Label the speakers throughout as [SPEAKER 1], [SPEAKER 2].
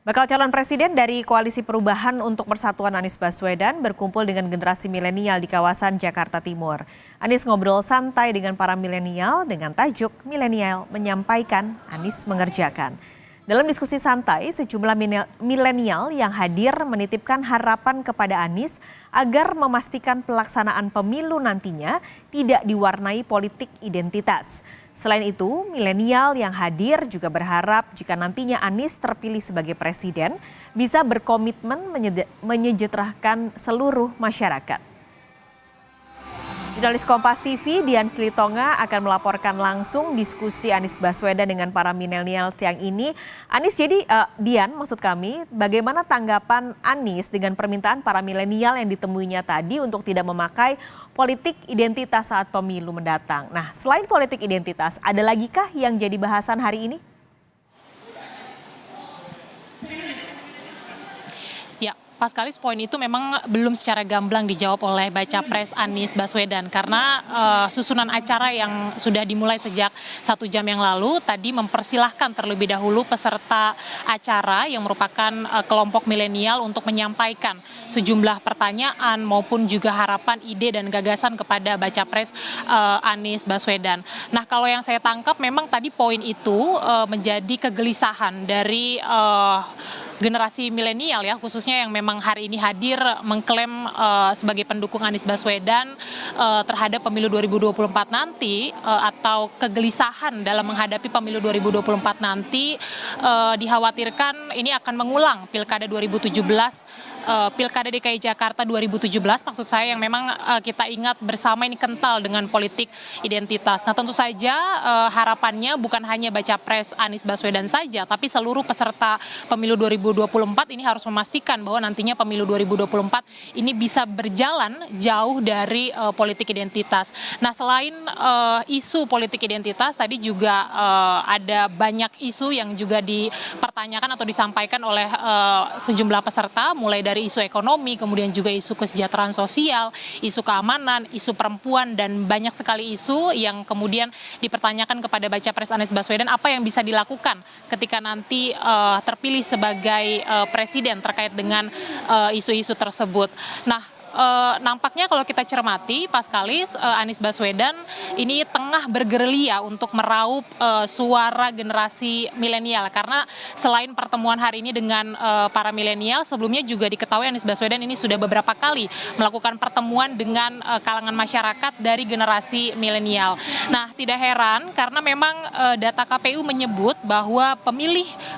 [SPEAKER 1] Bakal calon presiden dari Koalisi Perubahan untuk Persatuan Anies Baswedan berkumpul dengan generasi milenial di kawasan Jakarta Timur. Anies ngobrol santai dengan para milenial dengan tajuk "Milenial Menyampaikan, Anies Mengerjakan". Dalam diskusi santai, sejumlah milenial yang hadir menitipkan harapan kepada Anies agar memastikan pelaksanaan pemilu nantinya tidak diwarnai politik identitas. Selain itu, milenial yang hadir juga berharap jika nantinya Anies terpilih sebagai presiden bisa berkomitmen menyejahterakan seluruh masyarakat. Jurnalis Kompas TV Dian Silitonga akan melaporkan langsung diskusi Anies Baswedan dengan para milenial siang ini. Dian, maksud kami, bagaimana tanggapan Anies dengan permintaan para milenial yang ditemuinya tadi untuk tidak memakai politik identitas saat pemilu mendatang? Nah, selain politik identitas, ada lagi kah yang jadi bahasan hari ini?
[SPEAKER 2] Paskalis, poin itu memang belum secara gamblang dijawab oleh baca pres Anies Baswedan karena susunan acara yang sudah dimulai sejak 1 jam yang lalu tadi mempersilahkan terlebih dahulu peserta acara yang merupakan kelompok milenial untuk menyampaikan sejumlah pertanyaan maupun juga harapan, ide dan gagasan kepada baca pres Anies Baswedan. Nah, kalau yang saya tangkap memang tadi poin itu menjadi kegelisahan dari generasi milenial ya, khususnya yang memang hari ini hadir mengklaim sebagai pendukung Anies Baswedan terhadap pemilu 2024 nanti, atau kegelisahan dalam menghadapi pemilu 2024 nanti, dikhawatirkan ini akan mengulang Pilkada 2017, Pilkada DKI Jakarta 2017 maksud saya, yang memang kita ingat bersama ini kental dengan politik identitas. Nah, tentu saja harapannya bukan hanya baca pres Anies Baswedan saja, tapi seluruh peserta pemilu 2024 ini harus memastikan bahwa nantinya pemilu 2024 ini bisa berjalan jauh dari politik identitas. Nah, selain isu politik identitas, tadi juga ada banyak isu yang juga dipertanyakan atau disampaikan oleh sejumlah peserta, mulai dari isu ekonomi, kemudian juga isu kesejahteraan sosial, isu keamanan, isu perempuan, dan banyak sekali isu yang kemudian dipertanyakan kepada baca pres Anies Baswedan apa yang bisa dilakukan ketika nanti terpilih sebagai presiden terkait dengan isu-isu tersebut. Nah, nampaknya kalau kita cermati, Paskalis, Anies Baswedan ini tengah bergerilya untuk meraup suara generasi milenial, karena selain pertemuan hari ini dengan para milenial, sebelumnya juga diketahui Anies Baswedan ini sudah beberapa kali melakukan pertemuan dengan kalangan masyarakat dari generasi milenial. Nah, tidak heran karena memang data KPU menyebut bahwa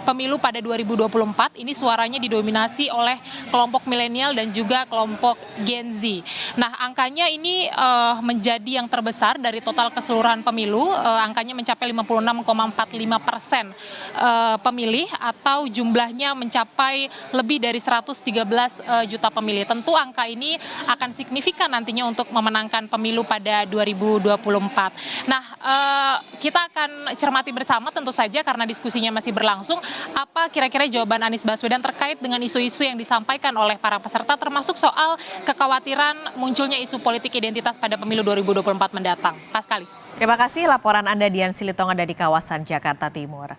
[SPEAKER 2] pemilu pada 2024 ini suaranya didominasi oleh kelompok milenial dan juga kelompok Gen Z. Nah, angkanya ini menjadi yang terbesar dari total keseluruhan pemilu, angkanya mencapai 56,45% pemilih, atau jumlahnya mencapai lebih dari 113 juta pemilih. Tentu angka ini akan signifikan nantinya untuk memenangkan pemilu pada 2024. Nah, kita akan cermati bersama tentu saja karena diskusinya masih berlangsung, apa kira-kira jawaban Anies Baswedan terkait dengan isu-isu yang disampaikan oleh para peserta, termasuk soal kekhawatiran munculnya isu politik identitas pada pemilu 2024 mendatang. Paskalis.
[SPEAKER 1] Terima kasih laporan Anda Dian Silitonga dari kawasan Jakarta Timur.